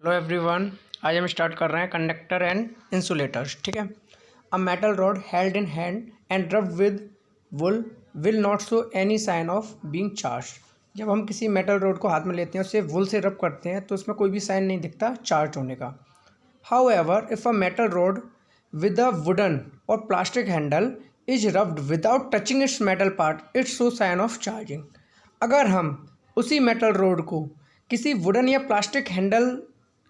Hello everyone, आज हम start कर रहे हैं कंडक्टर एंड इंसुलेटर्स। ठीक है। A metal rod held in hand and rubbed with wool will not show any sign of being charged. जब हम किसी मेटल रॉड को हाथ में लेते हैं, उसे वुल से रब करते हैं, तो उसमें कोई भी साइन नहीं दिखता चार्ज होने का। However if a metal rod with a wooden or plastic handle is rubbed without touching its metal part it show sign of charging. अगर हम उसी मेटल रॉड को किसी वुडन या प्लास्टिक हैंडल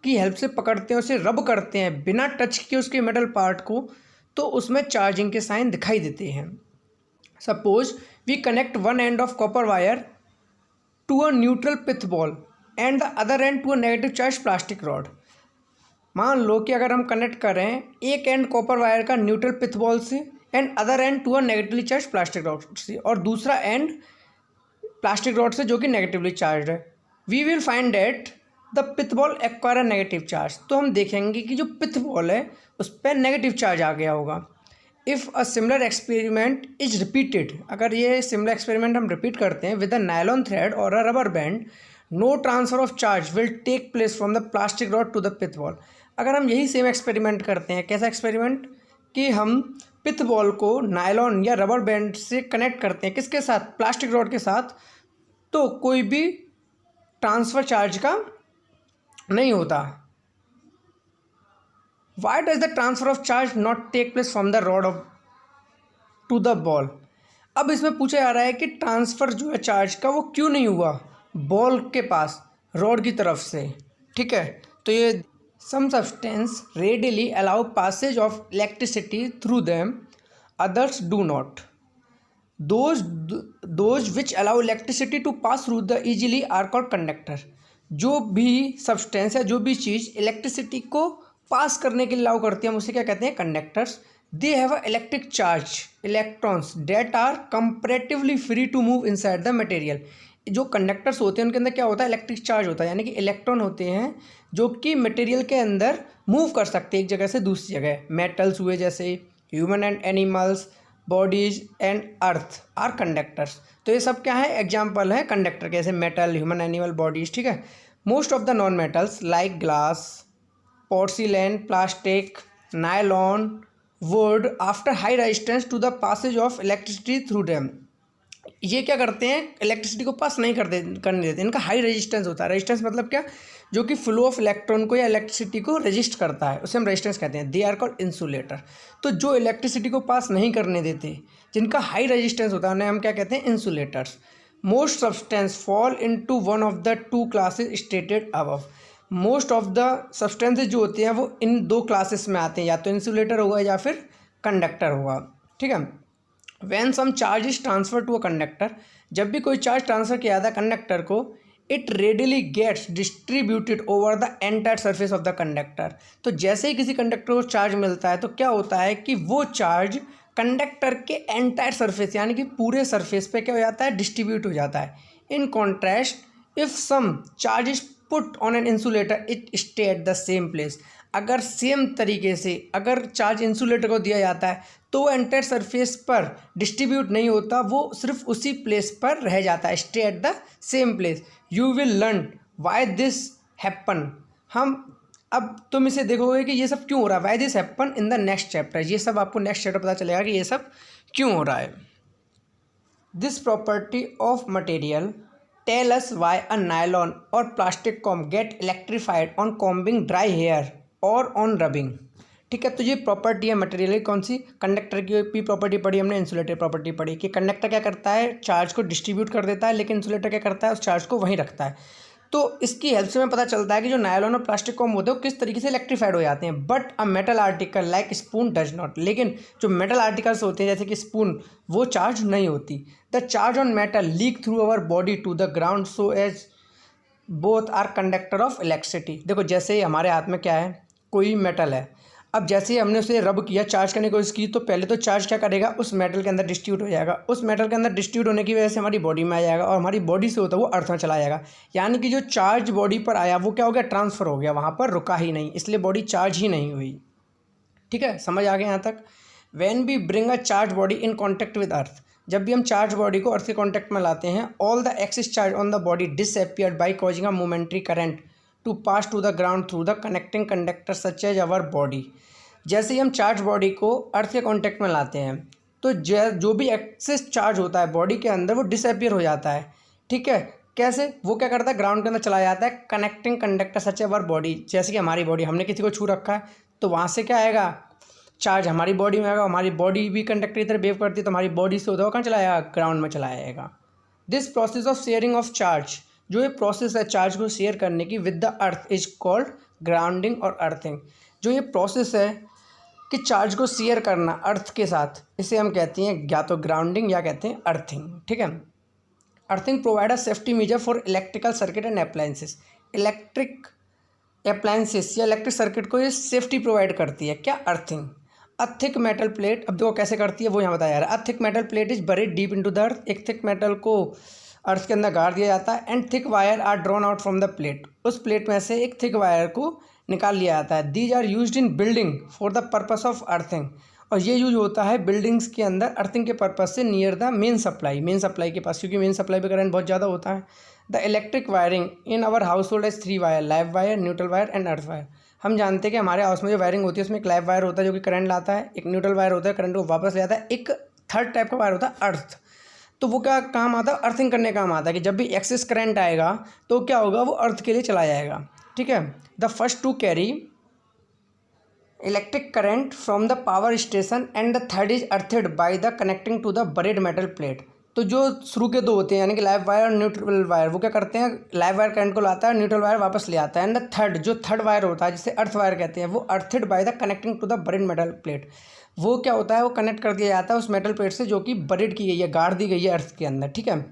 की हेल्प से पकड़ते हैं, उसे रब करते हैं बिना टच किए उसके मेटल पार्ट को, तो उसमें चार्जिंग के साइन दिखाई देते हैं। Suppose we connect one end of copper wire to a neutral pith ball and the other end to a negative charge plastic rod. मान लो कि अगर हम कनेक्ट करें एक एंड कॉपर वायर का न्यूट्रल पिथ बॉल से end other end to a negatively charge plastic rod से, और दूसरा एंड प्लास्टिक रॉड से जो कि नेगेटिवली चार्ज है, we will find that the pith ball acquire a negative charge. तो हम देखेंगे कि जो पिथ बॉल है उस पर नेगेटिव चार्ज आ गया होगा। If a similar experiment is repeated, अगर ये सिमिलर एक्सपेरिमेंट हम रिपीट करते हैं विद अ नायलॉन थ्रेड और a rubber band, no transfer of charge will take place from the plastic rod to the pith ball. अगर हम यही same experiment करते हैं, कैसा एक्सपेरिमेंट कि हम पिथ बॉल को नायलॉन या रबर बैंड से कनेक्ट करते हैं, किसके साथ? प्लास्टिक रॉड के साथ, तो कोई भी ट्रांसफ़र चार्ज का नहीं होता। Why does the transfer of charge not take place from the rod of to the ball. अब इसमें पूछा जा रहा है कि ट्रांसफ़र जो है चार्ज का वो क्यों नहीं हुआ बॉल के पास रॉड की तरफ से। ठीक है, तो ये some substance readily allow passage of electricity through them, others do not. Those which allow electricity to pass through the easily are called conductor. जो भी सब्सटेंस है, जो भी चीज़ इलेक्ट्रिसिटी को पास करने के लिए अलाउ करती है, हम उसे क्या कहते हैं? Conductors. They have a electric charge electrons that are comparatively free to move inside the material. जो कंडक्टर्स होते हैं उनके अंदर क्या होता है? इलेक्ट्रिक चार्ज होता है, यानी कि इलेक्ट्रॉन होते हैं जो कि मटेरियल के अंदर मूव कर सकते हैं एक जगह से दूसरी जगह। मेटल्स हुए जैसे human and animals, bodies and earth are conductors. तो ये सब क्या है? एग्जाम्पल है कंडक्टर के, जैसे मेटल, ह्यूमन, एनिमल, बॉडीज। ठीक है। Most of the non metals like glass, porcelain, plastic, nylon, wood offer high resistance to the passage of electricity through them, ये क्या करते हैं? इलेक्ट्रिसिटी को पास नहीं करने देते। इनका हाई रेजिस्टेंस होता है। रेजिस्टेंस मतलब क्या? जो कि फ्लो ऑफ इलेक्ट्रॉन को या इलेक्ट्रिसिटी को रेजिस्ट करता है, उसे हम रेजिस्टेंस कहते हैं। They are called insulator. तो जो इलेक्ट्रिसिटी को पास नहीं करने देते, जिनका हाई रेजिस्टेंस होता है, उन्हें हम क्या कहते हैं? Insulators. Most substance fall into one of the two classes stated above. Most of the substances जो होते हैं वो इन दो क्लासेस में आते हैं, या तो इंसुलेटर होगा या फिर कंडक्टर होगा। ठीक है। When some charge is transfer to a conductor, जब भी कोई चार्ज ट्रांसफर किया जाता है कंडक्टर को, it readily gets distributed over the entire surface of the conductor. तो जैसे ही किसी कंडक्टर को चार्ज मिलता है, तो क्या होता है कि वो चार्ज कंडक्टर के एंटायर सरफेस, यानी कि पूरे सरफेस पे क्या हो जाता है? डिस्ट्रीब्यूट हो जाता है। In contrast if some charge is put on an insulator it stay at the same place. अगर सेम तरीके से अगर चार्ज इंसुलेटर को दिया जाता है, तो वो एंटायर सरफेस पर डिस्ट्रीब्यूट नहीं होता, वो सिर्फ उसी प्लेस पर रह जाता है, stay at the same place. You will learn why this happen. हम अब तुम इसे देखोगे कि ये सब क्यों हो रहा है, why this happen, in the next chapter. ये सब आपको नेक्स्ट चैप्टर पता चलेगा कि ये सब क्यों हो रहा है। This property of material tell us why a nylon or plastic comb get electrified on combing dry hair or on rubbing. ठीक है, तो ये प्रॉपर्टी है मटेरियल की। कौन सी? कंडक्टर की भी प्रॉपर्टी पढ़ी हमने, इंसुलेटर प्रॉपर्टी पढ़ी कि कंडक्टर क्या करता है? चार्ज को डिस्ट्रीब्यूट कर देता है, लेकिन इंसुलेटर क्या करता है? उस चार्ज को वहीं रखता है। तो इसकी हेल्प से हमें पता चलता है कि जो नायलॉन और प्लास्टिक कॉम्ब होते हैं वो किस तरीके से इलेक्ट्रीफाइड हो जाते हैं। But a metal article like spoon does not. लेकिन जो मेटल आर्टिकल्स होते हैं जैसे कि स्पून, वो चार्ज नहीं होती। The charge on metal leak through our body to the ground so as both are conductor of electricity. देखो, जैसे हमारे हाथ में क्या है? कोई मेटल है। अब जैसे ही हमने उसे रब किया, चार्ज करने की कोशिश की, तो पहले तो चार्ज क्या करेगा? उस मेटल के अंदर डिस्ट्रीब्यूट हो जाएगा। उस मेटल के अंदर डिस्ट्रीब्यूट होने की वजह से हमारी बॉडी में आ जाएगा, और हमारी बॉडी से होता है वो अर्थ में चला जाएगा। यानी कि जो चार्ज बॉडी पर आया वो क्या हो गया? ट्रांसफ़र हो गया, वहाँ पर रुका ही नहीं, इसलिए बॉडी चार्ज ही नहीं हुई। ठीक है, समझ आ गया यहाँ तक? When we bring a charge body in contact with earth, जब भी हम चार्ज बॉडी को अर्थ के कॉन्टैक्ट में लाते हैं, all the excess charge on the body disappeared by causing a momentary current to pass to the ground through the connecting conductor such as our body. जैसे ही हम चार्ज बॉडी को अर्थ के कॉन्टेक्ट में लाते हैं तो जो भी एक्सेस चार्ज होता है बॉडी के अंदर वो डिसअपियर हो जाता है। ठीक है, कैसे? वो क्या करता है, ग्राउंड के अंदर चला जाता है कनेक्टिंग कंडक्टर सच अवर बॉडी। जैसे कि हमारी बॉडी, हमने किसी को छू रखा है तो वहाँ से क्या आएगा, चार्ज हमारी बॉडी में आएगा, हमारी बॉडी भी कंडक्टर की तरह बिहेव करती है तो हमारी बॉडी से होता है कहाँ चला जाएगा, ग्राउंड में चला जाएगा। This process of sharing of charge, जो ये प्रोसेस है चार्ज को शेयर करने की with the earth is called grounding और अर्थिंग। जो ये प्रोसेस है कि चार्ज को शेयर करना अर्थ के साथ, इसे हम कहते हैं या तो ग्राउंडिंग या कहते हैं अर्थिंग। ठीक है, earthing provide a safety major for electrical circuit and appliances. Electric appliances या इलेक्ट्रिक सर्किट को ये सेफ्टी प्रोवाइड करती है। क्या? Earthing. A thick metal plate, अब देखो कैसे करती है वो यहाँ बताया जा रहा है। A thick metal plate is buried deep into the earth. एक थिक मेटल को अर्थ के अंदर गाड़ दिया जाता है। And thick wire are drawn out from the plate, उस प्लेट में से एक थिक वायर को निकाल लिया जाता है। These are used in building for the purpose of earthing, और ये यूज होता है बिल्डिंग्स के अंदर अर्थिंग के पर्पस से नियर द मेन सप्लाई के पास, क्योंकि मेन सप्लाई पे करंट बहुत ज़्यादा होता है। The electric wiring in our household as 3 wire, live wire, neutral wire and earth wire. हम जानते हैं कि हमारे हाउस में जो वायरिंग होती है उसमें एक लाइव वायर होता है जो कि करंट लाता है, एक न्यूट्रल वायर होता है करंट को वापस ले आता है, एक थर्ड टाइप का वायर होता है अर्थ। तो वो क्या काम आता है, अर्थिंग करने का काम आता है कि जब भी एक्सेस करंट आएगा तो क्या होगा, वो अर्थ के लिए चला जाएगा। ठीक है, the first two carry electric current from the power station and the third is earthed by the connecting to the buried metal plate. तो जो शुरू के दो होते हैं यानी कि लाइव वायर और न्यूट्रल वायर, वो क्या करते हैं, लाइव वायर करंट को लाता है, न्यूट्रल वायर वापस ले आता है। एंड द थर्ड, जो थर्ड वायर होता है जिसे अर्थ वायर कहते हैं, वो earthed by the connecting to the buried metal plate. वो क्या होता है, वो कनेक्ट कर दिया जाता है उस मेटल प्लेट से जो कि बरीड की गई है, गाड़ दी गई है अर्थ के अंदर। ठीक है,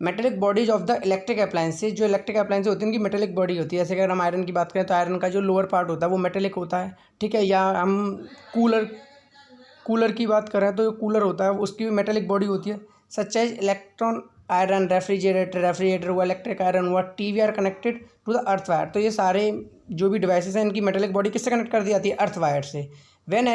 metallic bodies of the electric appliances, जो इलेक्ट्रिक अप्लायंसेज होती हैं उनकी मेटेलिक बॉडी होती है। जैसे अगर हम आयरन की बात करें तो आयरन का जो लोअर पार्ट होता है वो मेटेलिक होता है। ठीक है, या हम कूलर की बात करें तो जो कूलर होता है उसकी भी मेटेलिक बॉडी होती है। Such as electron iron, refrigerator हुआ, इलेक्ट्रिक आयरन हुआ, TV are connected to the earth wire. तो ये सारे जो भी डिवाइसेस हैं इनकी मेटेलिक बॉडी किससे कनेक्ट कर दी जाती है, अर्थ वायर से। when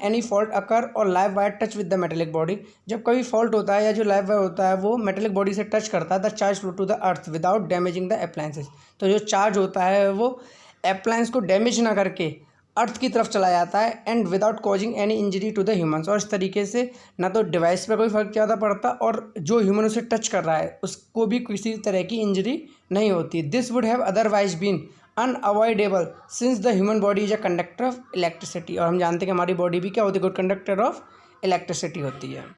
any fault occur और live wire touch with the metallic body, जब कभी फॉल्ट होता है या जो लाइव वायर होता है वो मेटेलिक बॉडी से टच करता है, the charge flow to the earth without damaging the appliances. तो जो चार्ज होता है वो अप्लायंस को डैमेज ना करके अर्थ की तरफ चला जाता है and without causing any injury to the humans. और इस तरीके से ना तो डिवाइस पर कोई फर्क ज़्यादा पड़ता और जो ह्यूमन उसे टच कर रहा है उसको भी किसी तरह की इंजरी नहीं होती। This would have otherwise been unavoidable since the human body is a conductor of electricity. और हम जानते हैं कि हमारी बॉडी भी क्या होती है, गुड कंडक्टर ऑफ इलेक्ट्रिसिटी होती है।